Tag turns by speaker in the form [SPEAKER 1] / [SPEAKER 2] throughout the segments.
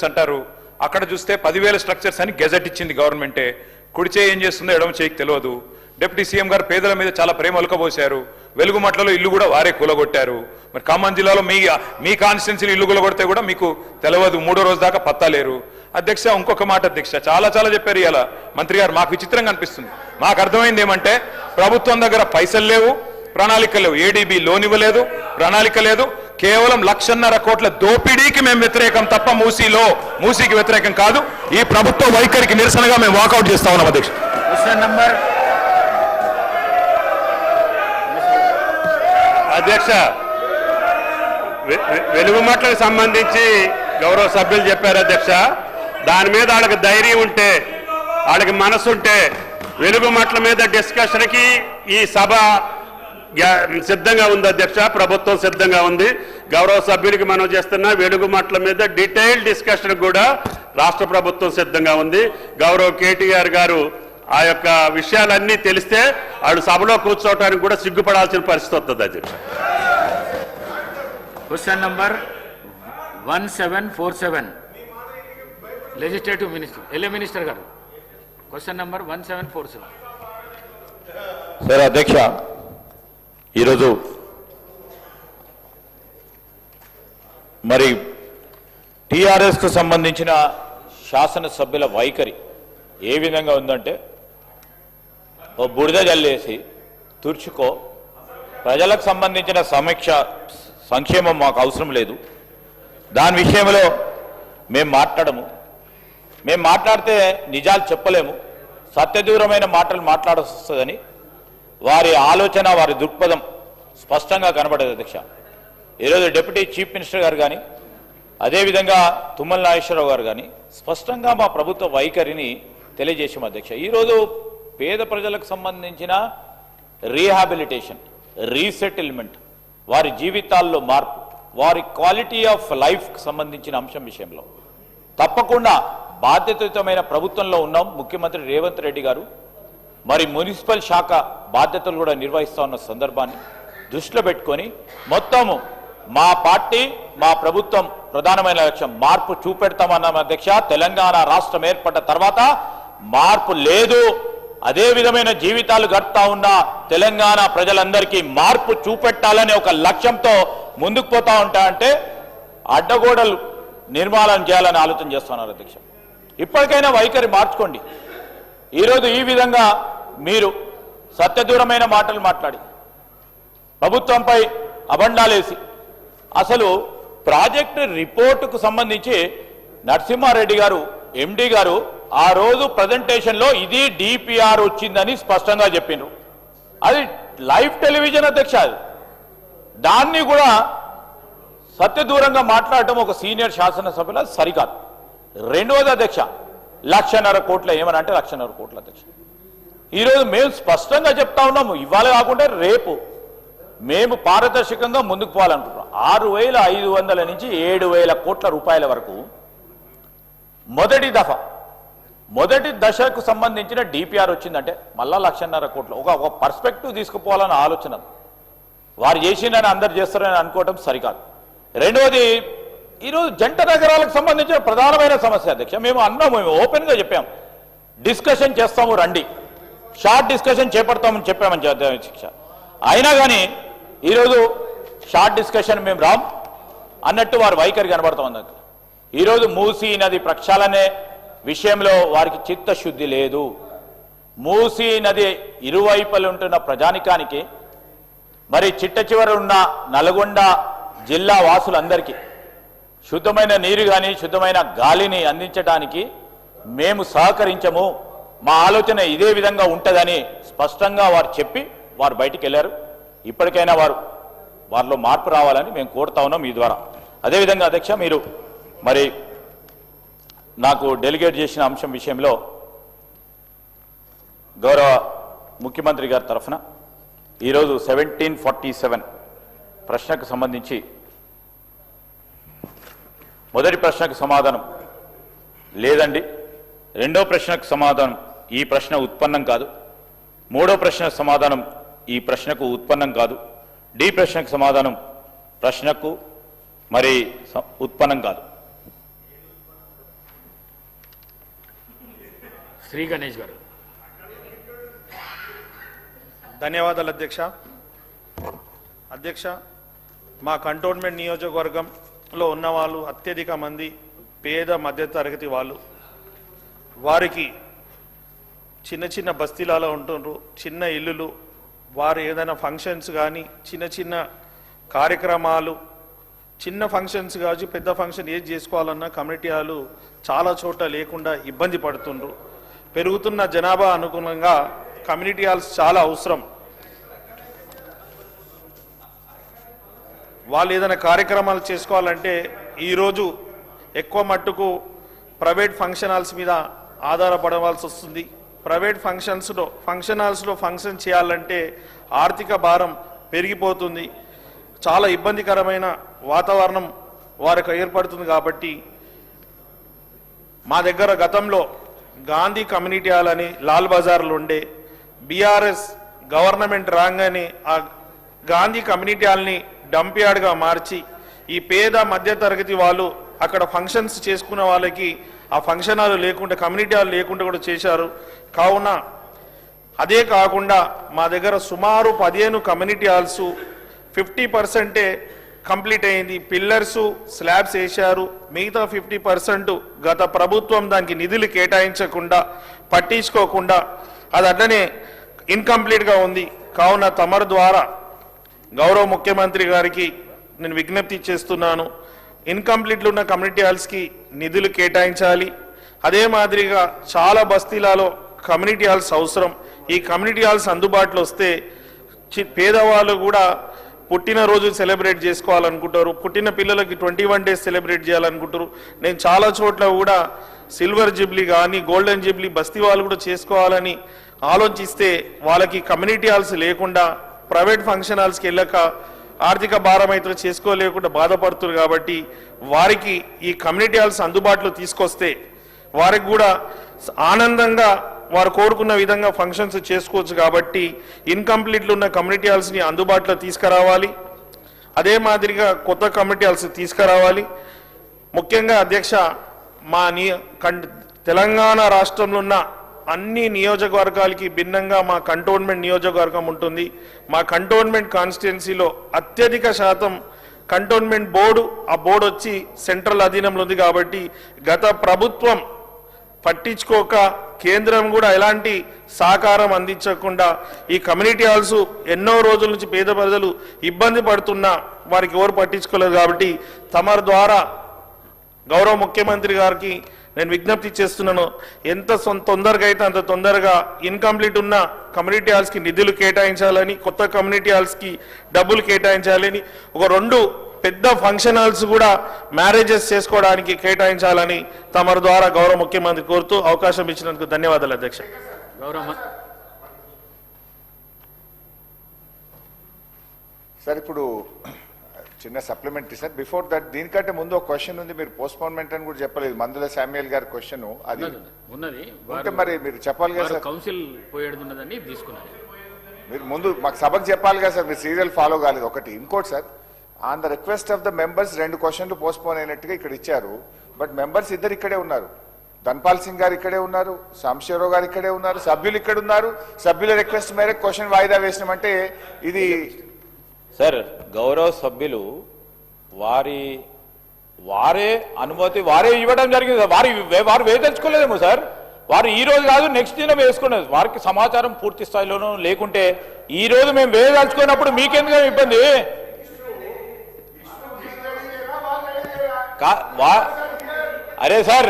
[SPEAKER 1] అంటారు. అక్కడ చూస్తే 10,000 స్ట్రక్చర్స్ అని గెజెట్ ఇచ్చింది గవర్నమెంటే. కుడి చేయి ఏం చేస్తుందో ఎడమ చేయికి తెలియదు. డిప్యూటీ సీఎం గారు పేదల మీద చాలా ప్రేమ ఒలకబోశారు. వెలుగుమట్లలో ఇల్లు కూడా వారే కూలగొట్టారు. మరి ఖమ్మం జిల్లాలో మీ కాన్స్టిట్యున్సీలో ఇల్లు కూలగొడితే కూడా మీకు తెలియదు. 3వ రోజు దాకా పత్తాలేరు. అధ్యక్ష, ఇంకొక మాట అధ్యక్ష, చాలా చెప్పారు ఇలా మంత్రి గారు. మాకు విచిత్రంగా అనిపిస్తుంది. మాకు అర్థమైంది ఏమంటే ప్రభుత్వం దగ్గర పైసలు లేవు, ప్రణాళిక లేవు. ఏడీబీ లోన్ ఇవ్వలేదు, ప్రణాళిక లేదు. కేవలం 1,50,000 కోట్ల దోపిడీకి మేము వ్యతిరేకం తప్ప మూసీకి వ్యతిరేకం కాదు. ఈ ప్రభుత్వ వైఖరికి నిరసనగా మేము వాకౌట్ చేస్తా ఉన్నాం అధ్యక్ష.
[SPEAKER 2] అధ్యక్ష, వెలుగుమట్లకు సంబంధించి గౌరవ సభ్యులు చెప్పారు అధ్యక్ష. దాని మీద వాళ్ళకి ధైర్యం ఉంటే, వాళ్ళకి మనసు ఉంటే వెలుగుమట్ల మీద డిస్కషన్కి ఈ సభ సిద్ధంగా ఉంది అధ్యక్ష. ప్రభుత్వం సిద్ధంగా ఉంది. గౌరవ సభ్యులకి మనం చేస్తున్న వెలుగుమట్ల మీద డీటెయిల్ డిస్కషన్ కూడా రాష్ట్ర ప్రభుత్వం సిద్ధంగా ఉంది. గౌరవ కేటీఆర్ గారు ఆ యొక్క విషయాలన్నీ తెలిస్తే వాళ్ళు సభలో కూర్చోవడానికి కూడా సిగ్గుపడాల్సిన పరిస్థితి వస్తుంది అధ్యక్ష.
[SPEAKER 3] Question number 1747 legislative minister LA minister గారు. Question number 1747.
[SPEAKER 4] సార్ అధ్యక్ష, ఈరోజు మరి టీఆర్ఎస్కు సంబంధించిన శాసనసభ్యుల వైఖరి ఏ విధంగా ఉందంటే, ఓ బురద జల్లేసి తుర్చుకో, ప్రజలకు సంబంధించిన సంక్షేమం మాకు అవసరం లేదు, దాని విషయంలో మేము మాట్లాడితే నిజాలు చెప్పలేము, సత్యదూరమైన మాటలు మాట్లాడాల్సి వస్తుందని వారి ఆలోచన, వారి దృక్పథం స్పష్టంగా కనబడేది అధ్యక్ష. ఈరోజు డిప్యూటీ చీఫ్ మినిస్టర్ గారు కానీ, అదేవిధంగా తుమ్మల నాగేశ్వరరావు గారు కానీ స్పష్టంగా మా ప్రభుత్వ వైఖరిని తెలియజేసాం అధ్యక్ష. ఈరోజు పేద ప్రజలకు సంబంధించిన రీహాబిలిటేషన్, రీసెటిల్మెంట్, వారి జీవితాల్లో మార్పు, వారి క్వాలిటీ ఆఫ్ లైఫ్కి సంబంధించిన అంశం విషయంలో తప్పకుండా బాధ్యతాయుతమైన ప్రభుత్వంలో ఉన్నాం. ముఖ్యమంత్రి రేవంత్ రెడ్డి గారు మరి మున్సిపల్ శాఖ బాధ్యతలు కూడా నిర్వహిస్తూ ఉన్న సందర్భాన్ని దృష్టిలో పెట్టుకొని మొత్తము మా పార్టీ, మా ప్రభుత్వం ప్రధానమైన లక్ష్యం మార్పు చూపెడతామన్నాం అధ్యక్ష. తెలంగాణ రాష్ట్రం ఏర్పడ్డ తర్వాత మార్పు లేదు, అదే విధమైన జీవితాలు గడుపుతా ఉన్న తెలంగాణ ప్రజలందరికీ మార్పు చూపెట్టాలనే ఒక లక్ష్యంతో ముందుకు పోతా ఉంటాయంటే అడ్డగోడలు నిర్మాణం చేయాలని ఆలోచన చేస్తున్నారు అధ్యక్ష. ఇప్పటికైనా వైఖరి మార్చుకోండి. ఈరోజు ఈ విధంగా మీరు సత్యదూరమైన మాటలు మాట్లాడి ప్రభుత్వంపై అబండాలేసి, అసలు ప్రాజెక్టు రిపోర్టుకు సంబంధించి నరసింహారెడ్డి గారు ఎండి గారు ఆ రోజు ప్రజెంటేషన్లో ఇది డిపిఆర్ వచ్చిందని స్పష్టంగా చెప్పినారు. అది లైవ్ టెలివిజన్ అధ్యక్ష. దాన్ని కూడా సత్యదూరంగా మాట్లాడటం ఒక సీనియర్ శాసనసభ్యుల సరికాదు. రెండవది అధ్యక్ష, 1,50,000 కోట్ల ఏమని అంటే 1,50,000 కోట్ల అధ్యక్ష. ఈరోజు మేము స్పష్టంగా చెప్తా ఉన్నాము, ఇవాళ కాకుండా రేపు మేము పారదర్శకంగా ముందుకు పోవాలనుకుంటున్నాం. 6,500 నుంచి 7,000 కోట్ల రూపాయల వరకు మొదటి దశకు సంబంధించిన డిపిఆర్ వచ్చిందంటే మళ్ళా 1,50,000 కోట్లు ఒక పర్స్పెక్టివ్ తీసుకుపోవాలన్న ఆలోచన వారు చేసిందని అందరు చేస్తారని అనుకోవటం సరికాదు. రెండవది, ఈరోజు జంట నగరాలకు సంబంధించిన ప్రధానమైన సమస్య అధ్యక్ష. మేము ఓపెన్గా చెప్పాం, డిస్కషన్ చేస్తాము రండి, షార్ట్ డిస్కషన్ చేపడతామని చెప్పామని అధ్యక్ష. అయినా కానీ ఈరోజు షార్ట్ డిస్కషన్ మేము రాం అన్నట్టు వారి వైఖరి కనబడుతుంది. ఈరోజు మూసీ నది ప్రక్షాళనే విషయంలో వారికి చిత్తశుద్ధి లేదు. మూసీ నది ఇరువైపులు ఉంటున్న ప్రజానికానికి, మరి చిట్ట చివర ఉన్న నల్గొండ జిల్లా వాసులందరికీ శుద్ధమైన నీరు కానీ శుద్ధమైన గాలిని అందించడానికి మేము సహకరించము, మా ఆలోచన ఇదే విధంగా ఉంటుందని స్పష్టంగా వారు చెప్పి వారు బయటికి వెళ్ళారు. ఇప్పటికైనా వారిలో మార్పు రావాలని మేము కోరుతా ఉన్నాం మీ ద్వారా. అదేవిధంగా అధ్యక్ష, మీరు మరి నాకు డెలిగేట్ చేసిన అంశం విషయంలో గౌరవ ముఖ్యమంత్రి గారి తరఫున ఈరోజు 1747 ప్రశ్నకు సంబంధించి మొదటి ప్రశ్నకు సమాధానం లేదండి, రెండో ప్రశ్నకు సమాధానం ఈ ప్రశ్న ఉత్పన్నం కాదు, మూడో ప్రశ్నకు సమాధానం ఈ ప్రశ్నకు ఉత్పన్నం కాదు, డి ప్రశ్నకు సమాధానం ప్రశ్నకు మరి ఉత్పన్నం కాదు.
[SPEAKER 3] శ్రీ గణేష్ గారు.
[SPEAKER 5] ధన్యవాదాలు అధ్యక్ష. మా కంటోన్మెంట్ నియోజకవర్గంలో ఉన్న వాళ్ళు అత్యధిక మంది పేద మధ్యతరగతి వాళ్ళు. వారికి చిన్న చిన్న బస్తీలలో ఉంటున్నారు, చిన్న ఇల్లులు. వారు ఏదైనా ఫంక్షన్స్ కానీ చిన్న చిన్న కార్యక్రమాలు, చిన్న ఫంక్షన్స్ కావచ్చు పెద్ద ఫంక్షన్ ఏది చేసుకోవాలన్నా కమ్యూనిటీ హాలు చాలా చోట్ల లేకుండా ఇబ్బంది పడుతుండ్రు. పెరుగుతున్న జనాభా అనుగుణంగా కమ్యూనిటీ హాల్స్ చాలా అవసరం. వాళ్ళు ఏదైనా కార్యక్రమాలు చేసుకోవాలంటే ఈరోజు ఎక్కువ మట్టుకు ప్రైవేట్ ఫంక్షన్ హాల్స్ మీద ఆధారపడవలసి వస్తుంది. ప్రైవేట్ ఫంక్షన్ హాల్స్లో ఫంక్షన్ చేయాలంటే ఆర్థిక భారం పెరిగిపోతుంది. చాలా ఇబ్బందికరమైన వాతావరణం వారికి ఏర్పడుతుంది. కాబట్టి మా దగ్గర గతంలో గాంధీ కమ్యూనిటీ హాల్ అని లాల్ బజార్లో ఉండే, బీఆర్ఎస్ గవర్నమెంట్ రాగానే ఆ గాంధీ కమ్యూనిటీ హాల్ని డంప్ యార్డ్గా మార్చి ఈ పేద మధ్యతరగతి వాళ్ళు అక్కడ ఫంక్షన్స్ చేసుకున్న వాళ్ళకి ఆ ఫంక్షన్ హాల్ లేకుండా, కమ్యూనిటీ హాల్ లేకుండా కూడా చేశారు. కావున అదే కాకుండా మా దగ్గర సుమారు 15 కమ్యూనిటీ హాల్స్ 50% కంప్లీట్ అయింది. పిల్లర్సు స్లాబ్స్ వేశారు. మిగతా 50% గత ప్రభుత్వం దానికి నిధులు కేటాయించకుండా, పట్టించుకోకుండా అది అట్లనే ఇన్కంప్లీట్గా ఉంది. కావున తమరు ద్వారా గౌరవ ముఖ్యమంత్రి గారికి నేను విజ్ఞప్తి చేస్తున్నాను, ఇన్కంప్లీట్లు ఉన్న కమ్యూనిటీ హాల్స్కి నిధులు కేటాయించాలి. అదే మాదిరిగా చాలా బస్తీలలో కమ్యూనిటీ హాల్స్ అవసరం. ఈ కమ్యూనిటీ హాల్స్ అందుబాటులో వస్తే పేదవాళ్ళు కూడా పుట్టినరోజు సెలబ్రేట్ చేసుకోవాలనుకుంటారు, పుట్టిన పిల్లలకి 21 days సెలబ్రేట్ చేయాలనుకుంటారు. నేను చాలా చోట్ల కూడా సిల్వర్ జూబ్లీ కానీ గోల్డెన్ జూబ్లీ బస్తీ వాళ్ళు కూడా చేసుకోవాలని ఆలోచిస్తే వాళ్ళకి కమ్యూనిటీ హాల్స్ లేకుండా ప్రైవేట్ ఫంక్షన్ హాల్స్కి వెళ్ళక ఆర్థిక భారం అయితే చేసుకోలేకుండా బాధపడుతున్నారు. కాబట్టి వారికి ఈ కమ్యూనిటీ హాల్స్ అందుబాటులో తీసుకొస్తే వారికి కూడా ఆనందంగా వారు కోరుకున్న విధంగా ఫంక్షన్స్ చేసుకోవచ్చు. కాబట్టి ఇన్కంప్లీట్లు ఉన్న కమ్యూనిటీ హాల్స్ని అందుబాటులో తీసుకురావాలి. అదే మాదిరిగా కొత్త కమ్యూనిటీ హాల్స్ తీసుకురావాలి. ముఖ్యంగా అధ్యక్ష, మా తెలంగాణ రాష్ట్రంలో ఉన్న అన్ని నియోజకవర్గాలకి భిన్నంగా మా కంటోన్మెంట్ నియోజకవర్గం ఉంటుంది. మా కంటోన్మెంట్ కాన్స్టిట్యున్సీలో అత్యధిక శాతం కంటోన్మెంట్ బోర్డు, ఆ బోర్డు వచ్చి సెంట్రల్ అధీనంలో ఉంది. కాబట్టి గత ప్రభుత్వం పట్టించుకోక, కేంద్రం కూడా ఎలాంటి సహకారం అందించకుండా ఈ కమ్యూనిటీ హాల్స్ ఎన్నో రోజుల నుంచి పేద ప్రజలు ఇబ్బంది పడుతున్నా వారికి ఎవరు పట్టించుకోలేదు. కాబట్టి తమరి ద్వారా గౌరవ ముఖ్యమంత్రి గారికి నేను విజ్ఞప్తి చేస్తున్నాను, ఎంత తొందరగా అయితే అంత తొందరగా ఇన్కంప్లీట్ ఉన్న కమ్యూనిటీ హాల్స్కి నిధులు కేటాయించాలని, కొత్త కమ్యూనిటీ హాల్స్కి డబ్బులు కేటాయించాలని, ఒక 2 పెద్ద ఫంక్షన్ హాల్స్ కూడా మ్యారేజెస్ చేసుకోవడానికి కేటాయించాలని తమరి ద్వారా గౌరవ ముఖ్యమంత్రి కోరుతూ అవకాశం ఇచ్చినందుకు ధన్యవాదాలు అధ్యక్ష.
[SPEAKER 6] సార్ ఇప్పుడు చిన్న సప్లిమెంటరీ సార్, బిఫోర్ దట్ దీనికంటే ముందు ఒక క్వశ్చన్ ఉంది, మీరు పోస్ట్పోన్మెంట్ అని కూడా చెప్పలేదు. మందుల శామ్యుయల్ గారి క్వశ్చన్ అది
[SPEAKER 3] ఉన్నది,
[SPEAKER 6] అంటే మరి మీరు చెప్పాలి కదా సార్.
[SPEAKER 3] కౌన్సిల్ పోయేడున్నదని తీసుకున్నారు.
[SPEAKER 6] మీరు ముందు మాకు సభకు చెప్పాలి కదా సార్, మీరు సీరియల్ ఫాలో కాలేదు ఒకటి. ఇంకోటి sir, on the request of the members 2 క్వశ్చన్లు పోస్ట్పోన్ అయినట్టుగా ఇక్కడ ఇచ్చారు. బట్ మెంబర్స్ ఇద్దరు ఇక్కడే ఉన్నారు, ధన్పాల్ సింగ్ గారు ఇక్కడే ఉన్నారు, సాంశివరావు గారు ఇక్కడే ఉన్నారు, సభ్యులు ఇక్కడ ఉన్నారు. సభ్యుల రిక్వెస్ట్ మేరకు క్వశ్చన్ వాయిదా వేసినామంటే ఇది
[SPEAKER 4] సార్ గౌరవ సభ్యులు వారే అనుమతి వారే ఇవ్వడం జరిగింది. వారు వేదలుచుకోలేదేమో సార్. వారు ఈ రోజు కాదు నెక్స్ట్ దినం వేసుకున్నారు. వారికి సమాచారం పూర్తి స్థాయిలోనూ లేకుంటే ఈ రోజు మేము వేదలుచుకున్నప్పుడు మీకెందుకు ఇబ్బంది? అరే సార్,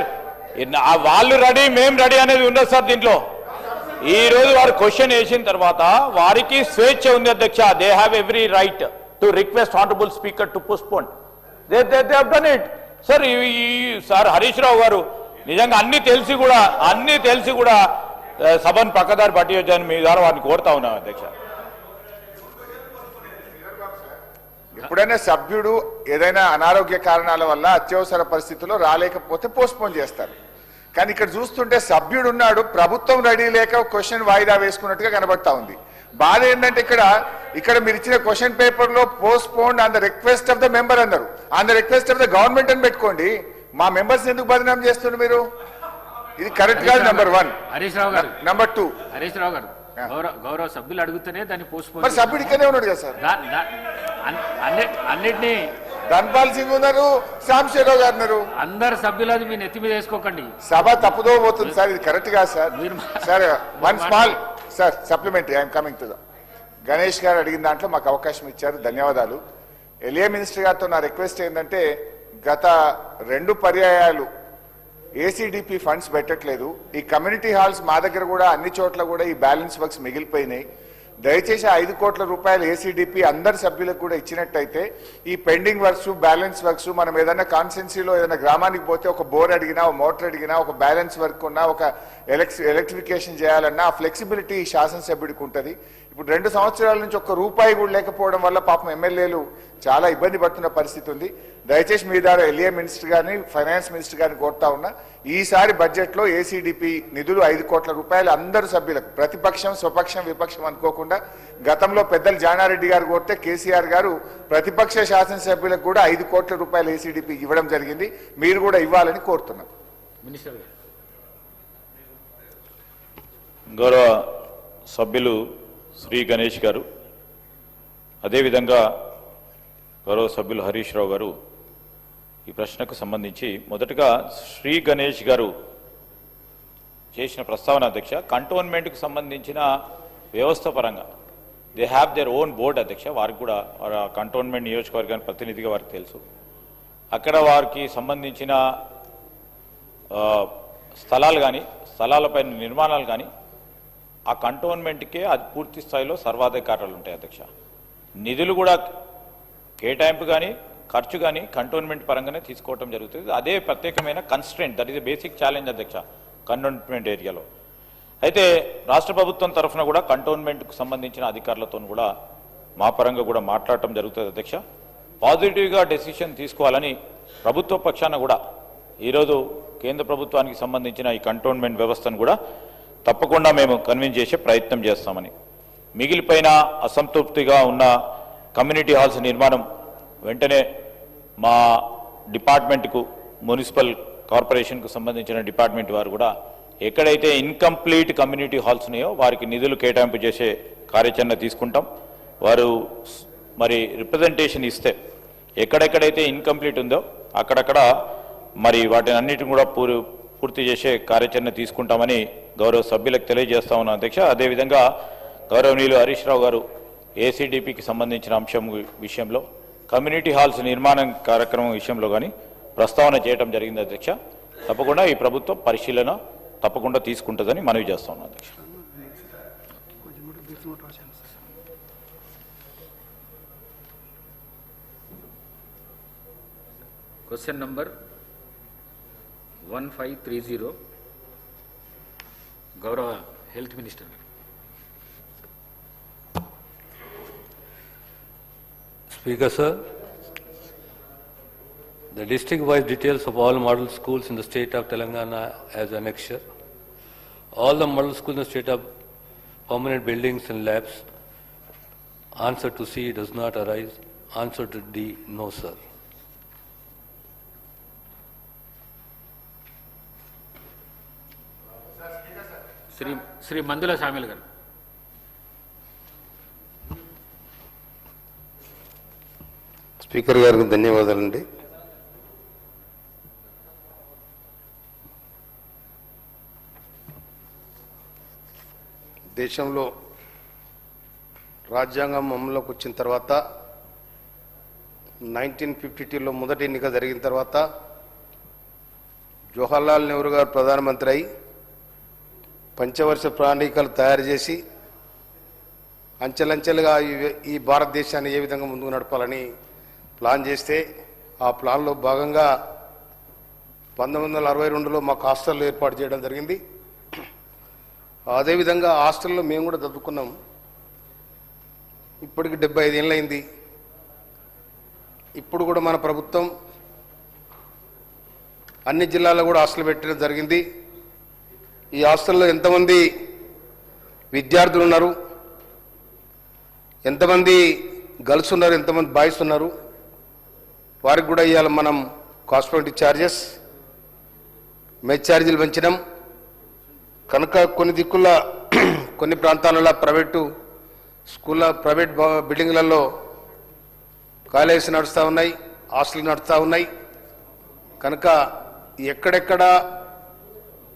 [SPEAKER 4] వాళ్ళు రెడీ మేము రెడీ అనేది ఉండదు సార్. దీంట్లో ఈ రోజు వారు క్వశ్చన్ వేసిన తర్వాత వారికి స్వేచ్ఛ ఉంది అధ్యక్ష. They have every right to request honourable speaker to postpone. They have done it sir. Sir Harish Rao గారు నిజంగా అన్ని తెలిసి కూడా సభను పక్కదారి పట్టించని మీ ద్వారా వారిని కోరుతా ఉన్నాం అధ్యక్ష.
[SPEAKER 6] ఎప్పుడైనా సభ్యుడు ఏదైనా అనారోగ్య కారణాల వల్ల అత్యవసర పరిస్థితుల్లో రాలేకపోతే పోస్ట్పోన్ చేస్తారు. కానీ ఇక్కడ చూస్తుంటే సభ్యుడు ఉన్నాడు, ప్రభుత్వం రెడీ లేక క్వశ్చన్ వాయిదా వేసుకున్నట్టుగా కనబడతా ఉంది. బాధ ఏంటంటే ఇక్కడ మీరు ఇచ్చిన క్వశ్చన్ పేపర్ లో postponed on the request of the member అన్నారు. On the request of the government అని పెట్టుకోండి. మా మెంబర్స్ ఎందుకు బదనాం చేస్తున్నారు మీరు? ఇది కరెక్ట్ కాదు. నెంబర్ 1.
[SPEAKER 3] హరీష్ రావు గారు,
[SPEAKER 6] నెంబర్ 2,
[SPEAKER 3] హరీష్ రావు గారు, గౌరవ సభ్యులు అడుగుతూనే దాన్ని పోస్ట్
[SPEAKER 6] మరి సభ్యుడు ఇక్కడే ఉన్నాడు కదా సార్.
[SPEAKER 3] అన్నిటినీ
[SPEAKER 6] ధన్పాల్ సింగ్ ఉన్నారు, శ్యామశేరావు గారు ఉన్నారు.
[SPEAKER 3] అందరు సభ్యులు అది మీ నెత్తి మీద వేసుకోకండి.
[SPEAKER 6] సభ తప్పుదో పోతుంది సార్, ఇది కరెక్ట్ కాదు sir. Sir 1 small sir supplementary, I'm coming to the Ganesh గారు అడిగిన దాంట్లో మాకు అవకాశం ఇచ్చారు, ధన్యవాదాలు. ఎల్ఏ మినిస్టర్ గారితో నా రిక్వెస్ట్ ఏంటంటే గత 2 పర్యాయాలు ఏసీడీపీ ఫండ్స్ పెట్టట్లేదు. ఈ కమ్యూనిటీ హాల్స్ మా దగ్గర కూడా అన్ని చోట్ల కూడా ఈ బ్యాలెన్స్ వర్క్స్ మిగిలిపోయినాయి. దయచేసి 5 కోట్ల రూపాయలు ఏసీడీపీ అందరి సభ్యులకు కూడా ఇచ్చినట్టయితే ఈ పెండింగ్ వర్క్స్, బ్యాలెన్స్ వర్క్స్, మనం ఏదైనా కాన్స్టెన్సీలో ఏదైనా గ్రామానికి పోతే ఒక బోర్ అడిగినా, ఒక మోటార్ అడిగినా, ఒక బ్యాలెన్స్ వర్క్ ఉన్నా, ఒక ఎలక్ట్రిఫికేషన్ చేయాలన్నా ఆ ఫ్లెక్సిబిలిటీ శాసనసభ్యుడికి ఉంటుంది. ఇప్పుడు 2 సంవత్సరాల నుంచి ఒక్క రూపాయి కూడా లేకపోవడం వల్ల పాపం ఎమ్మెల్యేలు చాలా ఇబ్బంది పడుతున్న పరిస్థితి ఉంది. దయచేసి మీ ద్వారా ఎల్ఏ మినిస్టర్ గారిని, ఫైనాన్స్ మినిస్టర్ గారిని కోరుతా ఉన్నా, ఈసారి బడ్జెట్ లో ఏసీడీపీ నిధులు 5 కోట్ల రూపాయలు అందరు సభ్యులకు, ప్రతిపక్షం స్వపక్షం విపక్షం అనుకోకుండా, గతంలో పెద్దలు జానారెడ్డి గారు కోరితే కేసీఆర్ గారు ప్రతిపక్ష శాసనసభ్యులకు కూడా 5 కోట్ల రూపాయలు ఏసీడీపీ ఇవ్వడం జరిగింది. మీరు కూడా ఇవ్వాలని కోరుతున్నాం.
[SPEAKER 3] మినిస్టర్ గారు,
[SPEAKER 4] గౌరవ సభ్యులు శ్రీ గణేష్ గారు, అదేవిధంగా గౌరవ సభ్యులు హరీష్ రావు గారు ఈ ప్రశ్నకు సంబంధించి మొదటగా శ్రీ గణేష్ గారు చేసిన ప్రస్తావన అధ్యక్ష, కంటోన్మెంట్కు సంబంధించిన వ్యవస్థ పరంగా they have their own board అధ్యక్ష. వారికి కూడా వారి కంటోన్మెంట్ నియోజకవర్గానికి ప్రతినిధిగా వారికి తెలుసు. అక్కడ వారికి సంబంధించిన స్థలాలు కానీ, స్థలాలపైన నిర్మాణాలు కానీ ఆ కంటోన్మెంట్కే అది పూర్తి స్థాయిలో సర్వాధికారాలు ఉంటాయి అధ్యక్ష. నిధులు కూడా కేటాయింపు కానీ ఖర్చు కానీ కంటోన్మెంట్ పరంగానే తీసుకోవడం జరుగుతుంది. అదే ప్రత్యేకమైన constraint, that is basic challenge అధ్యక్ష కంటోన్మెంట్ ఏరియాలో. అయితే రాష్ట్ర ప్రభుత్వం తరఫున కూడా కంటోన్మెంట్కు సంబంధించిన అధికారులతో కూడా మా పరంగా కూడా మాట్లాడటం జరుగుతుంది అధ్యక్ష. పాజిటివ్గా డెసిషన్ తీసుకోవాలని ప్రభుత్వ పక్షాన కూడా ఈరోజు కేంద్ర ప్రభుత్వానికి సంబంధించిన ఈ కంటోన్మెంట్ వ్యవస్థను కూడా తప్పకుండా మేము కన్విన్స్ చేసే ప్రయత్నం చేస్తామని. మిగిలిపోయిన అసంతృప్తిగా ఉన్న కమ్యూనిటీ హాల్స్ నిర్మాణం వెంటనే మా డిపార్ట్మెంట్కు, మున్సిపల్ కార్పొరేషన్కు సంబంధించిన డిపార్ట్మెంట్ వారు కూడా ఎక్కడైతే ఇన్కంప్లీట్ కమ్యూనిటీ హాల్స్ ఉన్నాయో వారికి నిధులు కేటాయింపు చేసే కార్యాచరణ తీసుకుంటాం. వారు మరి రిప్రజెంటేషన్ ఇస్తే ఎక్కడెక్కడైతే ఇన్కంప్లీట్ ఉందో అక్కడక్కడ మరి వాటిని అన్నిటిని కూడా పూర్తి చేసే కార్యాచరణ తీసుకుంటామని గౌరవ సభ్యులకు తెలియజేస్తా ఉన్నాం అధ్యక్ష. అదేవిధంగా గౌరవనీయులు హరీష్ రావు గారు ఏసీడీపీకి సంబంధించిన అంశం విషయంలో, కమ్యూనిటీ హాల్స్ నిర్మాణం కార్యక్రమం విషయంలో కానీ ప్రస్తావన చేయడం జరిగింది అధ్యక్ష. తప్పకుండా ఈ ప్రభుత్వం పరిశీలన తప్పకుండా తీసుకుంటుందని మనవి చేస్తా ఉన్నాం అధ్యక్ష.
[SPEAKER 3] క్వశ్చన్ నంబర్ 1530, గౌరవ health minister.
[SPEAKER 7] Speaker sir, the district-wise details of all model schools in the state of Telangana as annexure. All the model schools in the state of permanent buildings and labs. Answer to C does not arise. Answer to D, no sir.
[SPEAKER 3] Shri Mandula Samil గారు.
[SPEAKER 8] Speaker గారికి ధన్యవాదాలండి. దేశంలో రాజ్యాంగం అమలులోకి వచ్చిన తర్వాత 1952లో మొదటి ఎన్నిక జరిగిన తర్వాత జవహర్లాల్ నెహ్రూ గారు ప్రధానమంత్రి అయి పంచవర్ష ప్రణాళికలు తయారు చేసి అంచెలంచెలుగా ఈ భారతదేశాన్ని ఏ విధంగా ముందుకు నడపాలని ప్లాన్ చేస్తే ఆ ప్లాన్లో భాగంగా 1962లో మాకు హాస్టల్ ఏర్పాటు చేయడం జరిగింది. అదేవిధంగా హాస్టల్లో మేము కూడా చదువుకున్నాం. ఇప్పటికి 75 ఏళ్ళైంది. ఇప్పుడు కూడా మన ప్రభుత్వం అన్ని జిల్లాల్లో కూడా హాస్టల్ పెట్టడం జరిగింది. ఈ హాస్టల్లో ఎంతమంది విద్యార్థులు ఉన్నారు, ఎంతమంది గర్ల్స్ ఉన్నారు, ఎంతమంది బాయ్స్ ఉన్నారు, వారికి కూడా ఇవాళ మనం కాస్మెటిక్ ఛార్జెస్, మెస్ ఛార్జీలు పెంచడం, కనుక కొన్ని దిక్కుల కొన్ని ప్రాంతాలలో ప్రైవేటు ప్రైవేట్ బిల్డింగ్లలో కాలేజీస్ నడుస్తూ ఉన్నాయి, హాస్టల్ నడుస్తూ ఉన్నాయి. కనుక ఎక్కడెక్కడ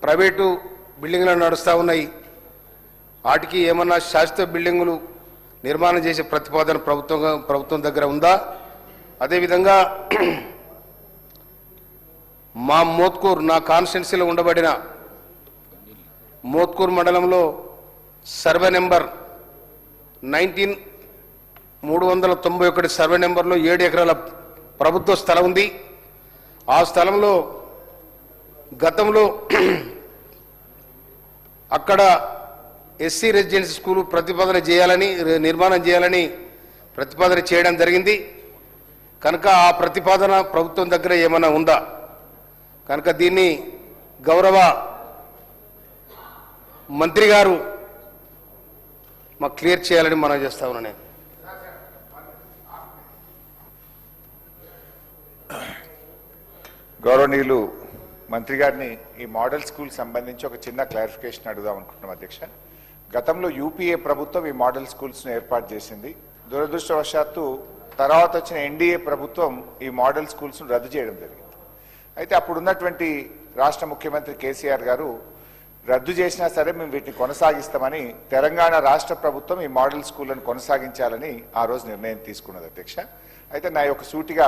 [SPEAKER 8] ప్రైవేటు బిల్డింగ్లు నడుస్తూ ఉన్నాయి వాటికి ఏమన్నా శాశ్వత బిల్డింగులు నిర్మాణం చేసే ప్రతిపాదన ప్రభుత్వం దగ్గర ఉందా? అదేవిధంగా మా మోత్కూర్, నా కాన్స్టిట్యున్సీలో ఉండబడిన మోత్కూర్ మండలంలో సర్వే నెంబర్ 391 సర్వే నెంబర్లో 7 ఎకరాల ప్రభుత్వ స్థలం ఉంది. ఆ స్థలంలో గతంలో అక్కడ ఎస్సీ రెసిడెన్సీ స్కూల్ ప్రతిపాదన చేయాలని, నిర్మాణం చేయాలని ప్రతిపాదన చేయడం జరిగింది. కనుక ఆ ప్రతిపాదన ప్రభుత్వం దగ్గర ఏమైనా ఉందా? కనుక దీన్ని గౌరవ మంత్రి గారు మాకు క్లియర్ చేయాలని మనం చేస్తా ఉన్నాను. నేను
[SPEAKER 6] గౌరవనీయులు మంత్రి గారిని ఈ మోడల్ స్కూల్ సంబంధించి ఒక చిన్న క్లారిఫికేషన్ అడుగుదాం అనుకుంటున్నాం అధ్యక్ష. గతంలో యూపీఏ ప్రభుత్వం ఈ మోడల్ స్కూల్స్ను ఏర్పాటు చేసింది. దురదృష్టవశాత్తు తర్వాత వచ్చిన ఎన్డీఏ ప్రభుత్వం ఈ మోడల్ స్కూల్స్ను రద్దు చేయడం జరిగింది. అయితే అప్పుడున్నటువంటి రాష్ట్ర ముఖ్యమంత్రి కేసీఆర్ గారు రద్దు చేసినా సరే మేము వీటిని కొనసాగిస్తామని తెలంగాణ రాష్ట్ర ప్రభుత్వం ఈ మోడల్ స్కూళ్లను కొనసాగించాలని ఆ రోజు నిర్ణయం తీసుకున్నది అధ్యక్ష. అయితే నా యొక్క సూటిగా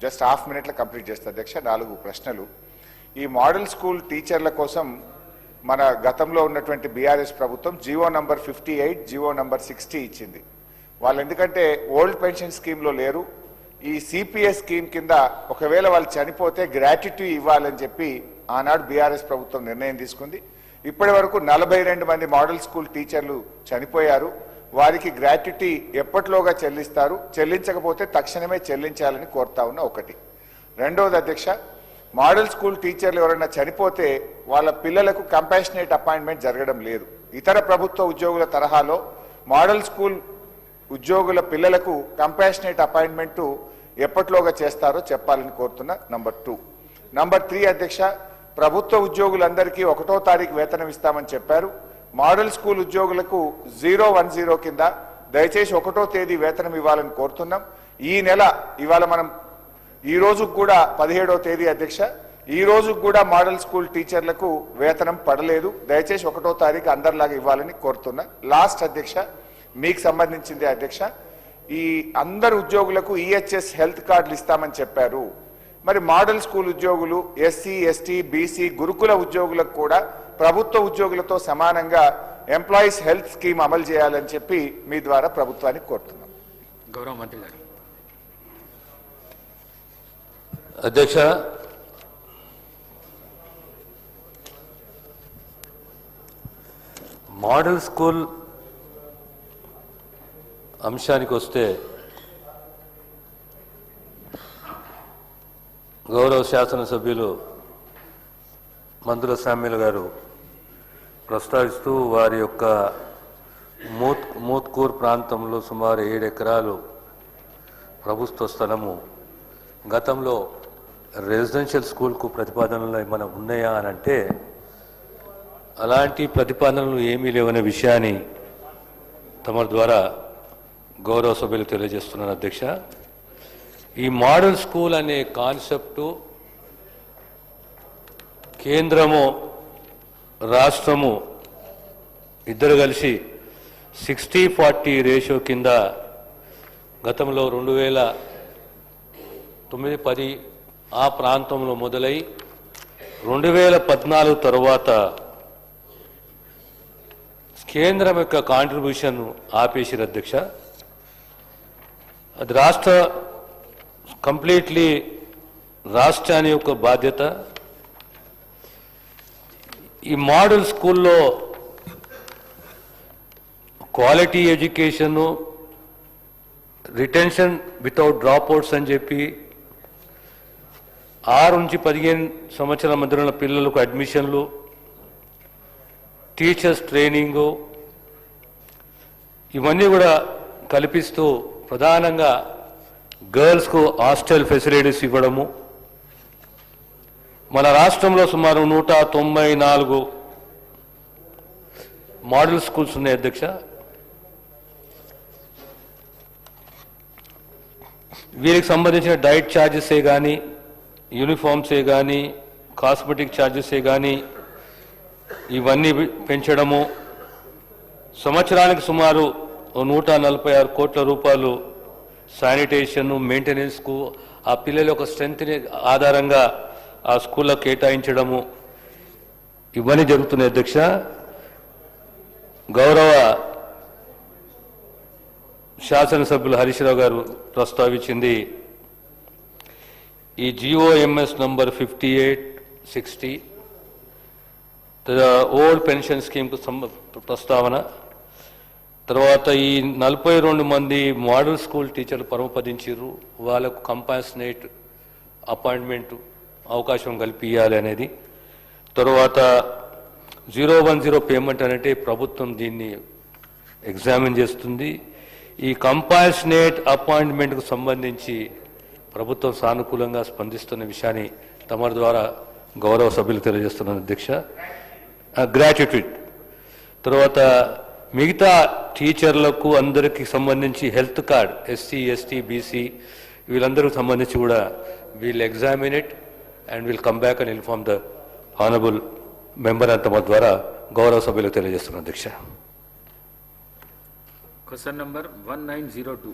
[SPEAKER 6] జస్ట్ హాఫ్ మినిట్లో కంప్లీట్ చేస్తా అధ్యక్ష. 4 ప్రశ్నలు. ఈ మోడల్ స్కూల్ టీచర్ల కోసం మన గతంలో ఉన్నటువంటి బీఆర్ఎస్ ప్రభుత్వం జీవో నంబర్ 58, జీవో నంబర్ 60 ఇచ్చింది. వాళ్ళు ఎందుకంటే ఓల్డ్ పెన్షన్ స్కీమ్లో లేరు, ఈ సిపిఎస్ స్కీమ్ కింద ఒకవేళ వాళ్ళు చనిపోతే గ్రాట్యుటీ ఇవ్వాలని చెప్పి ఆనాడు బీఆర్ఎస్ ప్రభుత్వం నిర్ణయం తీసుకుంది. ఇప్పటి వరకు 42 మంది మోడల్ స్కూల్ టీచర్లు చనిపోయారు. వారికి గ్రాట్యుటీ ఎప్పటిలోగా చెల్లిస్తారు, చెల్లించకపోతే తక్షణమే చెల్లించాలని కోరుతా ఉన్న ఒకటి. రెండవది అధ్యక్ష, మోడల్ స్కూల్ టీచర్లు ఎవరైనా చనిపోతే వాళ్ళ పిల్లలకు కంపాషనేట్ అపాయింట్మెంట్ జరగడం లేదు. ఇతర ప్రభుత్వ ఉద్యోగుల తరహాలో మోడల్ స్కూల్ ఉద్యోగుల పిల్లలకు కంపాషనేట్ అపాయింట్మెంట్ ఎప్పటిలోగా చేస్తారో చెప్పాలని కోరుతున్నా. నంబర్ 2. నంబర్ 3 అధ్యక్ష, ప్రభుత్వ ఉద్యోగులందరికీ 1వ తారీఖు వేతనం ఇస్తామని చెప్పారు. మోడల్ స్కూల్ ఉద్యోగులకు 010 కింద దయచేసి 1వ తేదీ వేతనం ఇవ్వాలని కోరుతున్నాం. ఈ నెల ఇవాళ మనం ఈ రోజు కూడా 17వ తేదీ అధ్యక్ష, ఈ రోజు కూడా మోడల్ స్కూల్ టీచర్లకు వేతనం పడలేదు. దయచేసి 1వ తారీఖు అందరిలాగా ఇవ్వాలని కోరుతున్నా. లాస్ట్ అధ్యక్ష, మీకు సంబంధించింది అధ్యక్ష, ఈ అందరు ఉద్యోగులకు ఈహెచ్ఎస్ హెల్త్ కార్డులు ఇస్తామని చెప్పారు. మరి మోడల్ స్కూల్ ఉద్యోగులు, ఎస్సీ, ఎస్టీ, బీసీ, గురుకుల ఉద్యోగులకు కూడా ప్రభుత్వ ఉద్యోగులతో సమానంగా ఎంప్లాయీస్ హెల్త్ స్కీమ్ అమలు చేయాలని చెప్పి మీ ద్వారా ప్రభుత్వానికి కోరుతున్నాం.
[SPEAKER 3] గౌరవ మంత్రి గారు.
[SPEAKER 7] అధ్యక్ష, మోడల్ స్కూల్ అంశానికి వస్తే గౌరవ శాసనసభ్యులు మంత్రుల సామ్యులు గారు ప్రస్తావిస్తూ వారి యొక్క మోత్కూర్ ప్రాంతంలో సుమారు 7 ఎకరాలు ప్రభుత్వ స్థలము గతంలో రెసిడెన్షియల్ స్కూల్కు ప్రతిపాదనలు ఏమైనా ఉన్నాయా అని అంటే అలాంటి ప్రతిపాదనలు ఏమీ లేవనే విషయాన్ని తమ ద్వారా గౌరవ సభ్యులు తెలియజేస్తున్నాను అధ్యక్ష. ఈ మోడల్ స్కూల్ అనే కాన్సెప్టు కేంద్రము రాష్ట్రము ఇద్దరు కలిసి 60-40 రేషియో కింద గతంలో 2009-10 ఆ ప్రాంతంలో మొదలై 2014 తరువాత కేంద్రం యొక్క కాంట్రిబ్యూషన్ ఆపేసిరు అధ్యక్ష. అది కంప్లీట్లీ రాష్ట్రాన్ని యొక్క బాధ్యత. ఈ మోడల్ స్కూల్లో quality education, retention without dropouts అని చెప్పి 6 నుంచి 15 సంవత్సరాల మధ్య ఉన్న పిల్లలకు అడ్మిషన్లు, టీచర్స్ ట్రైనింగు ఇవన్నీ కూడా కల్పిస్తూ ప్రధానంగా గర్ల్స్కు హాస్టల్ ఫెసిలిటీస్ ఇవ్వడము. మన రాష్ట్రంలో సుమారు 194 మోడల్ స్కూల్స్ ఉన్నాయి అధ్యక్ష. వీరికి సంబంధించిన డైట్ ఛార్జెసే కానీ, యూనిఫామ్సే కానీ, కాస్మెటిక్ ఛార్జెసే కానీ ఇవన్నీ పెంచడము, సంవత్సరానికి సుమారు 146 కోట్ల రూపాయలు శానిటేషన్ మెయింటెనెన్స్కు ఆ పిల్లల యొక్క స్ట్రెంత్ని ఆధారంగా ఆ స్కూల్లో కేటాయించడము ఇవన్నీ జరుగుతున్నాయి అధ్యక్ష. గౌరవ శాసనసభ్యులు హరీష్ రావు గారు ప్రస్తావించింది ఈ GOMS నంబర్ 5860 ఓల్డ్ పెన్షన్ స్కీమ్కు ప్రస్తావన. తర్వాత ఈ 42 మంది మోడల్ స్కూల్ టీచర్లు పరమపదించారు, వాళ్ళకు కంపాషనేట్ అపాయింట్మెంట్ అవకాశం కల్పించాలి అనేది. తర్వాత 010 పేమెంట్ అంటే ప్రభుత్వం దీన్ని ఎగ్జామిన్ చేస్తుంది. ఈ కంపాషనేట్ అపాయింట్మెంట్కు సంబంధించి ప్రభుత్వం సానుకూలంగా స్పందిస్తున్న విషయాన్ని తమ ద్వారా గౌరవ సభ్యులు తెలియజేస్తున్నాను అధ్యక్ష. గ్రాట్యుటీ తర్వాత మిగతా టీచర్లకు అందరికీ సంబంధించి health card SC, ST, BC వీళ్ళందరికీ సంబంధించి కూడా we'll examine it and will come back and inform the honourable member అని తమ ద్వారా గౌరవ సభ్యులకు తెలియజేస్తున్నాను అధ్యక్ష.
[SPEAKER 3] క్వశ్చన్ నంబర్ 1902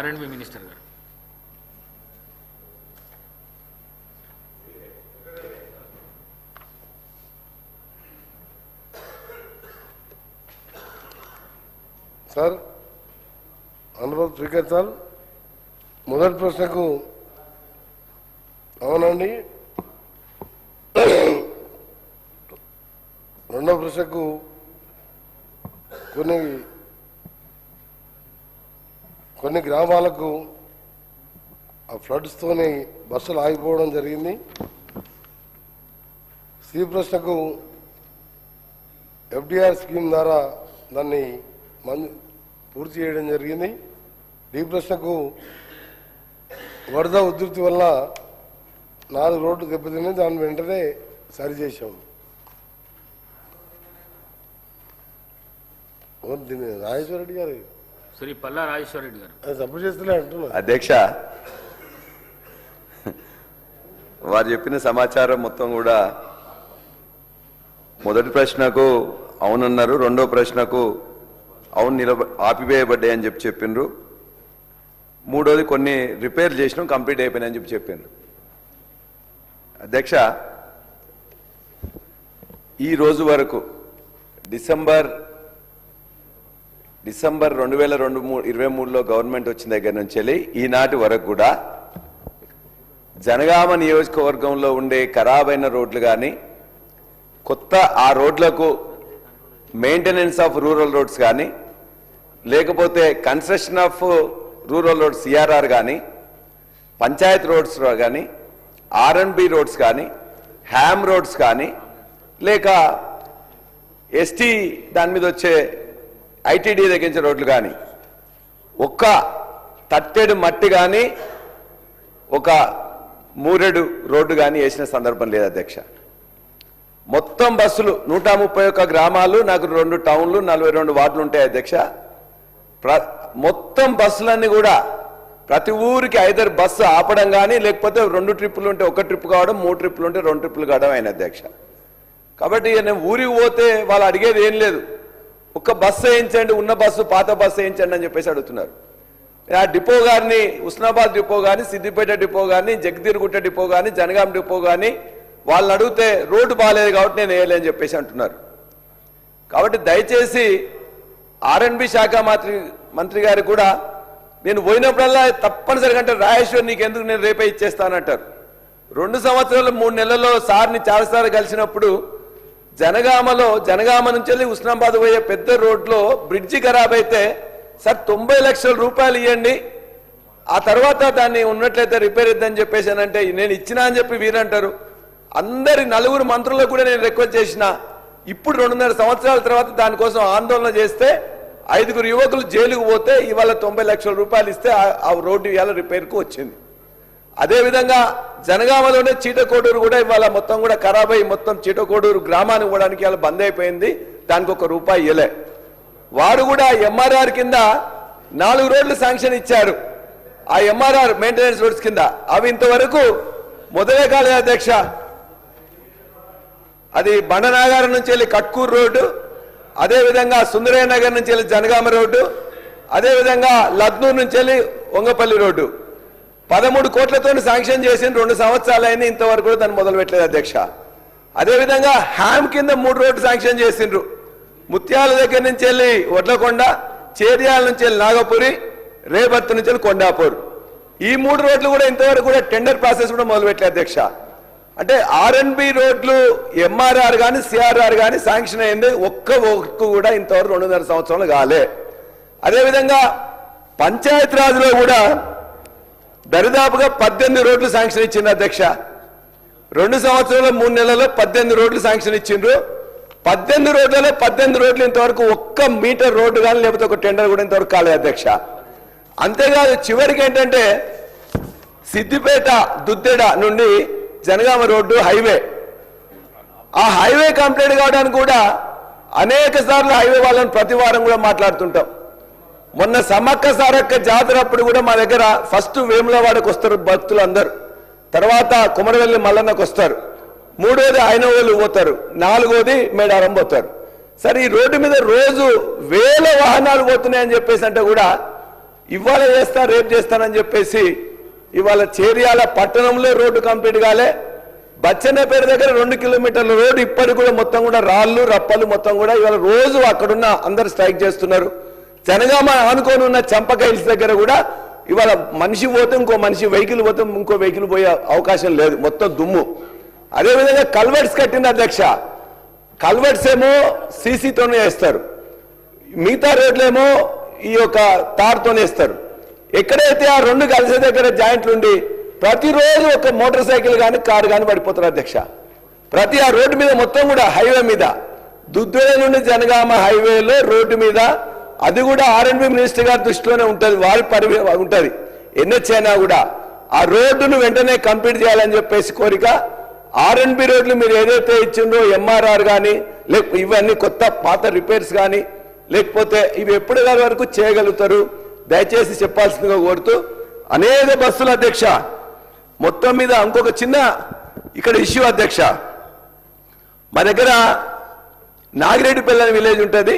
[SPEAKER 3] R&B మినిస్టర్ గారు.
[SPEAKER 9] సార్, ఆనరబుల్ స్పీకర్ సార్, మొదటి ప్రశ్నకు అవునండి, రెండవ ప్రశ్నకు కొన్ని గ్రామాలకు ఆ ఫ్లడ్స్తోనే బస్సులు ఆగిపోవడం జరిగింది. సి ప్రశ్నకు FDR స్కీమ్ ద్వారా దాన్ని పూర్తి చేయడం జరిగింది. డి ప్రశ్నకు వరద ఉధృతి వల్ల 4 రోడ్లు దెబ్బతిన్నాయి, దాన్ని వెంటనే సరిచేశాము. రాజేశ్వర రెడ్డి గారు,
[SPEAKER 3] శ్రీ పల్లా రాజేశ్వర రెడ్డి గారు
[SPEAKER 9] అది సపోర్ట్ చేస్తలే అంటున్నారు
[SPEAKER 10] అధ్యక్ష. వారు చెప్పిన సమాచారం మొత్తం కూడా మొదటి ప్రశ్నకు అవునన్నారు, రెండో ప్రశ్నకు అవును ఆపివేయబడ్డాయి అని చెప్పిండ్రు, మూడోది కొన్ని రిపేర్ చేసినాం కంప్లీట్ అయిపోయినాయని చెప్పిండ్రు. అధ్యక్ష, ఈ రోజు వరకు డిసెంబర్ 2023లో గవర్నమెంట్ వచ్చిన దగ్గర నుంచి ఈనాటి వరకు కూడా జనగామ నియోజకవర్గంలో ఉండే ఖరాబైన రోడ్లు కానీ, కొత్త ఆ రోడ్లకు మెయింటెనెన్స్ ఆఫ్ రూరల్ రోడ్స్ కానీ, లేకపోతే construction of rural roads CRR కానీ, పంచాయత్ రోడ్స్ కానీ, R&B రోడ్స్ కానీ, హ్యామ్ రోడ్స్ కానీ, లేక ST దాని మీద వచ్చే ITD దగ్గర రోడ్లు కానీ, ఒక్క తట్టెడు మట్టి కానీ, ఒక మూరెడు రోడ్డు కానీ వేసిన సందర్భం లేదు అధ్యక్ష. మొత్తం బస్సులు 131 గ్రామాలు, నాకు 2 టౌన్లు, 42 వార్డులు ఉంటాయి అధ్యక్ష. మొత్తం బస్సులన్నీ కూడా ప్రతి ఊరికి ఐదర్ బస్సు ఆపడం కానీ, లేకపోతే 2 ట్రిప్పులు ఉంటే 1 ట్రిప్ కావడం, 3 ట్రిప్పులు ఉంటే 2 ట్రిప్పులు కావడం అయిన అధ్యక్ష. కాబట్టి నేను ఊరికి పోతే వాళ్ళు అడిగేది ఏం లేదు, ఒక్క బస్సు వేయించండి, ఉన్న బస్సు పాత బస్సు వేయించండి అని చెప్పేసి అడుగుతున్నారు. ఆ డిపో గారిని, ఉస్నాబాద్ డిపో కానీ, సిద్దిపేట డిపో కానీ, జగదీర్గుట్ట డిపో కానీ, జనగాం డిపో కానీ వాళ్ళని అడిగితే రోడ్డు బాగాలేదు కాబట్టి నేను వేయలేని చెప్పేసి అంటున్నారు. కాబట్టి దయచేసి R&B శాఖ మంత్రి గారు కూడా నేను పోయినప్పుడల్లా తప్పనిసరిగా అంటే రాజేశ్వర్ నీకు ఎందుకు నేను రేపే ఇచ్చేస్తానంటారు. 2 సంవత్సరాలు 3 నెలల్లో సార్ని చాలాసార్లు కలిసినప్పుడు జనగామ నుంచి వెళ్ళి ఉస్నాబాద్ పోయే పెద్ద రోడ్లో బ్రిడ్జి ఖరాబ్ అయితే సార్ 90 లక్షల రూపాయలు ఇవ్వండి, ఆ తర్వాత దాన్ని ఉన్నట్లయితే రిపేర్ ఇద్దని చెప్పేసానంటే నేను ఇచ్చినా అని చెప్పి వీరంటారు. అందరి 4 మంత్రులకు కూడా నేను రిక్వెస్ట్ చేసిన, ఇప్పుడు 2.5 సంవత్సరాల తర్వాత దానికోసం ఆందోళన చేస్తే 5 యువకులు జైలుకు పోతే ఇవాళ 90 లక్షల రూపాయలు ఇస్తే ఆ రోడ్డు ఇవాళ రిపేర్కు వచ్చింది. అదేవిధంగా జనగామలోనే చీటకోడూరు కూడా ఇవాళ మొత్తం కూడా ఖరాబ్ అయ్యి మొత్తం చీటకోడూరు గ్రామానికి పోవడానికి ఇవాళ బంద్ అయిపోయింది. దానికి ₹1 ఇవ్వలే. వారు కూడా ఎంఆర్ఆర్ కింద 4 రోడ్లు శాంక్షన్ ఇచ్చారు. ఆ ఎంఆర్ఆర్ మెయింటెనెన్స్ రోడ్స్ కింద అవి ఇంతవరకు మొదలే కాలేదు అధ్యక్ష. అది బండనాగారం నుంచి వెళ్ళి కట్కూరు రోడ్డు, అదేవిధంగా సుందరయ్య నగర్ నుంచి వెళ్ళి జనగామ రోడ్డు, అదేవిధంగా లద్నూరు నుంచి వెళ్ళి వంగపల్లి రోడ్డు 13 కోట్లతో శాంక్షన్ చేసిన 2 సంవత్సరాలు అయింది, ఇంతవరకు కూడా దాన్ని మొదలు పెట్టలేదు అధ్యక్ష. అదేవిధంగా హ్యామ్ కింద 3 రోడ్లు శాంక్షన్ చేసిండ్రు. ముత్యాల దగ్గర నుంచి వెళ్ళి వడ్లకొండ, చేర్యాల నుంచి వెళ్ళి నాగపురి, రేబర్త్ నుంచి వెళ్ళి కొండాపూర్, ఈ 3 రోడ్లు కూడా ఇంతవరకు కూడా టెండర్ ప్రాసెస్ కూడా మొదలు పెట్టలేదు అధ్యక్ష. అంటే ఆర్ఎన్బి రోడ్లు ఎంఆర్ఆర్ కానీ సిఆర్ఆర్ కానీ శాంక్షన్ అయింది ఒక్క కూడా ఇంతవరకు 2.5 సంవత్సరాలు కాలే. అదేవిధంగా పంచాయతీరాజ్లో కూడా దరిదాపుగా 18 రోడ్లు శాంక్షన్ ఇచ్చింది అధ్యక్ష. 2 సంవత్సరాలు 3 నెలల్లో 18 రోడ్లు శాంక్షన్ ఇచ్చిండ్రు. 18 రోడ్లలో 18 రోడ్లు ఇంతవరకు 1 మీటర్ రోడ్డు కానీ లేకపోతే ఒక టెండర్ కూడా ఇంతవరకు కాలేదు అధ్యక్ష. అంతేకాదు చివరికి ఏంటంటే సిద్దిపేట దుద్దెడ నుండి జనగామ రోడ్డు హైవే, ఆ హైవే కంప్లీట్ కావడానికి కూడా అనేక సార్లు హైవే వాళ్ళని ప్రతి వారం కూడా మాట్లాడుతుంటాం. మొన్న సమ్మక్క సారక్క జాతర అప్పుడు కూడా మా దగ్గర ఫస్ట్ వేములవాడకు వస్తారు భక్తులు అందరు, తర్వాత కుమరవెల్లి మల్లన్నకు వస్తారు, 3వది ఆయనవోలు పోతారు, 4వది మేడారం పోతారు. సరే ఈ రోడ్డు మీద రోజు వేల వాహనాలు పోతున్నాయని చెప్పేసి అంటే కూడా ఇవాళ చేస్తా రేపు చేస్తానని చెప్పేసి ఇవాళ చేర్యాల పట్టణంలో రోడ్డు కంప్లీట్ కాలే. బచ్చన్నపేట దగ్గర 2 కిలోమీటర్ల రోడ్డు ఇప్పటికి కూడా మొత్తం కూడా రాళ్ళు రప్పలు మొత్తం కూడా ఇవాళ రోజు అక్కడున్న అందరు స్ట్రైక్ చేస్తున్నారు. జనగామ ఆనుకొని ఉన్న చంపక హిల్స్ దగ్గర కూడా ఇవాళ మనిషి పోతే ఇంకో మనిషి వెహికల్ పోతే ఇంకో వెహికల్ పోయే అవకాశం లేదు, మొత్తం దుమ్ము. అదేవిధంగా కల్వర్ట్స్ కట్టిన అధ్యక్ష, కల్వర్ట్స్ ఏమో సీసీతోనే వేస్తారు, మిగతా రోడ్లేమో ఈ యొక్క తార్తోనే వేస్తారు. ఎక్కడైతే ఆ 2 కలిసే దగ్గర జాయింట్లు ఉండి ప్రతిరోజు ఒక మోటార్ సైకిల్ కానీ కారు కానీ పడిపోతారు అధ్యక్ష. ప్రతి ఆ రోడ్డు మీద మొత్తం కూడా హైవే మీద దుద్దేడ నుండి జనగామ హైవేలో రోడ్డు మీద, అది కూడా ఆర్ఎండ్బి మినిస్టర్ గారి దృష్టిలోనే ఉంటుంది, వారి ఉంటుంది. ఎన్హెచ్ అయినా కూడా ఆ రోడ్డును వెంటనే కంప్లీట్ చేయాలని చెప్పేసి కోరిక. ఆర్ఎండ్బి రోడ్లు మీరు ఏదైతే ఇచ్చిందో ఎంఆర్ఆర్ కానీ లేకపోతే ఇవన్నీ కొత్త పాత రిపేర్స్ కానీ లేకపోతే ఇవి ఎప్పుడు వరకు చేయగలుగుతారు దయచేసి చెప్పాల్సిందిగా కోరుతూ. అనేక బస్సులు అధ్యక్ష, మొత్తం మీద ఇంకొక చిన్న ఇక్కడ ఇష్యూ అధ్యక్ష, మా దగ్గర నాగిరెడ్డిపల్లి అనే విలేజ్ ఉంటుంది.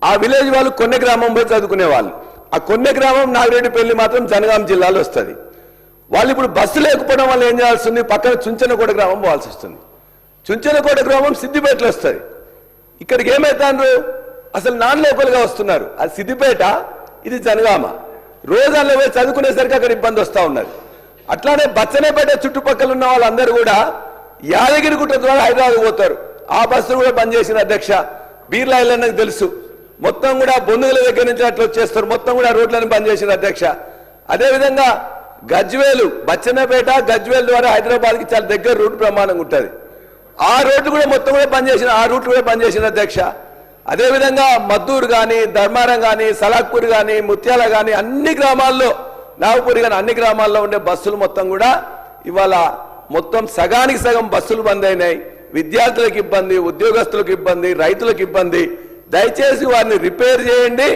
[SPEAKER 10] ఆ విలేజ్ వాళ్ళు కొన్నె గ్రామం పోయి చదువుకునే వాళ్ళు. ఆ కొన్నె గ్రామం నాగిరెడ్డిపల్లి మాత్రం జనగాం జిల్లాలో వస్తుంది. వాళ్ళు ఇప్పుడు బస్సు లేకపోవడం వల్ల ఏం చేయాల్సి ఉంది, పక్కన చుంచనకోట గ్రామం పోవాల్సి వస్తుంది. చుంచనకోట గ్రామం సిద్దిపేటలో వస్తుంది. ఇక్కడికి ఏమవుతారు, అసలు నాన్ లోకల్గా వస్తున్నారు. అది సిద్దిపేట, ఇది జనగామ. రోజు అందులో పోయి చదువుకునేసరికి అక్కడ ఇబ్బంది వస్తూ ఉన్నది. అట్లానే బచ్చనేపేట చుట్టుపక్కల ఉన్న వాళ్ళందరూ కూడా యాదగిరిగుట్ట ద్వారా హైదరాబాద్ పోతారు. ఆ బస్సులు కూడా బంద్ చేసిన అధ్యక్ష. బీర్లా ఇళ్ళకి తెలుసు, మొత్తం కూడా బొందుగుల దగ్గర నుంచి అట్లా వచ్చేస్తారు, మొత్తం కూడా రోడ్లను బంద్ చేసిన అధ్యక్ష. అదేవిధంగా గజ్వేలు, బచ్చన్నపేట గజ్వేల్ ద్వారా హైదరాబాద్కి చాలా దగ్గర రూట్ ప్రమాణంగా ఉంటుంది. ఆ రోడ్లు కూడా మొత్తం కూడా బంద్ చేసిన, ఆ రూట్ కూడా బంద్ చేసిన అధ్యక్ష. అదేవిధంగా మద్దూరు కానీ, ధర్మారం కానీ, సలాక్పూర్ కానీ, ముత్యాల కానీ అన్ని గ్రామాల్లో, నాగపూర్ కానీ అన్ని గ్రామాల్లో ఉండే బస్సులు మొత్తం కూడా ఇవాళ మొత్తం సగానికి సగం బస్సులు బంద్ అయినాయి. విద్యార్థులకు ఇబ్బంది, ఉద్యోగస్తులకు ఇబ్బంది, రైతులకు ఇబ్బంది. దయచేసి వారిని రిపేర్ చేయండి,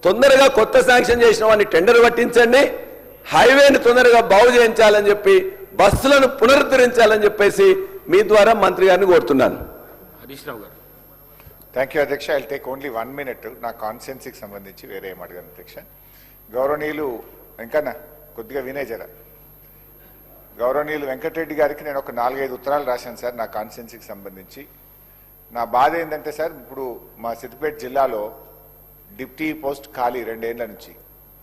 [SPEAKER 10] తొందరగా కొత్త శాంక్షన్ చేసిన వారిని టెండర్ పట్టించండి, హైవేని తొందరగా బాగు చేయించాలని చెప్పి, బస్సులను పునరుద్ధరించాలని చెప్పేసి మీ ద్వారా మంత్రి గారిని కోరుతున్నాను.
[SPEAKER 3] హరీష్ రావు గారు.
[SPEAKER 6] థ్యాంక్ యూ అధ్యక్ష. ఐ టేక్ ఓన్లీ 1 minute నా కాన్స్టిట్యున్సీకి సంబంధించి వేరే ఏం అడిగాను అధ్యక్ష. గౌరవనీయులు వెంకన్న కొద్దిగా వినేజరా, గౌరవనీయులు వెంకటరెడ్డి గారికి నేను ఒక 4-5 ఉత్తరాలు రాశాను సార్ నా కాన్స్టిట్యున్సీకి సంబంధించి. నా బాధ ఏంటంటే సార్, ఇప్పుడు మా సిద్దిపేట జిల్లాలో డిప్టీ పోస్ట్ ఖాళీ 2 ఏళ్ల నుంచి,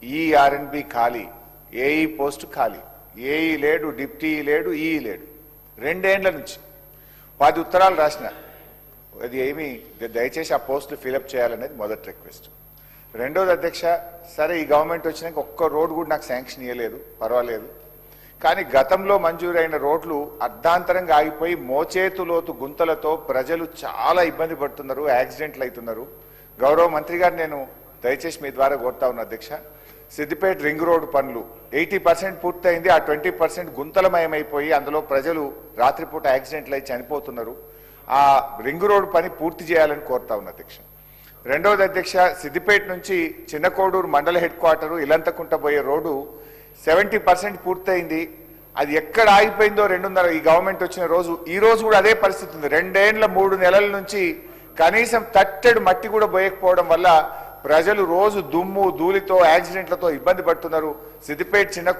[SPEAKER 6] ఈఆర్ఎన్బి ఖాళీ, ఏఈ పోస్ట్ ఖాళీ, ఏఈ లేడు, డిప్టీ లేడు, ఈఈ లేడు, 2 ఏళ్ల నుంచి 10 ఉత్తరాలు రాసిన. అది ఏమి దయచేసి ఆ పోస్టులు ఫిలప్ చేయాలనేది మొదటి రిక్వెస్ట్. రెండోది అధ్యక్ష, సరే ఈ గవర్నమెంట్ వచ్చినాక ఒక్క రోడ్ కూడా నాకు శాంక్షన్ ఇవ్వలేదు, పర్వాలేదు. కానీ గతంలో మంజూరైన రోడ్లు అర్ధాంతరంగా ఆగిపోయి మోచేతులోతు గుంతలతో ప్రజలు చాలా ఇబ్బంది పడుతున్నారు, యాక్సిడెంట్లు అవుతున్నారు. గౌరవ మంత్రి గారు నేను దయచేసి మీ ద్వారా కోరుతా ఉన్నా అధ్యక్ష, సిద్దిపేట రింగ్ రోడ్డు పనులు 80% పూర్తయింది. ఆ 20% గుంతలమయమైపోయి అందులో ప్రజలు రాత్రిపూట యాక్సిడెంట్లు అయి చనిపోతున్నారు. ఆ రింగ్ రోడ్ పని పూర్తి చేయాలని కోరుతా ఉన్నా అధ్యక్ష. రెండవది అధ్యక్ష, సిద్దిపేట నుంచి చిన్న కోడూరు మండల హెడ్ క్వార్టరు ఇలంతకుంట పోయే రోడ్డు 70% పూర్తయింది. అది ఎక్కడ ఆగిపోయిందో 2.5 ఈ గవర్నమెంట్ వచ్చిన రోజు, ఈ రోజు కూడా అదే పరిస్థితి ఉంది. 2 ఏళ్ల 3 నెలల నుంచి కనీసం తట్టెడు మట్టి కూడా పోయకపోవడం వల్ల ప్రజలు రోజు దుమ్ము ధూళితో యాక్సిడెంట్లతో ఇబ్బంది పడుతున్నారు. సిద్దిపేట చిన్న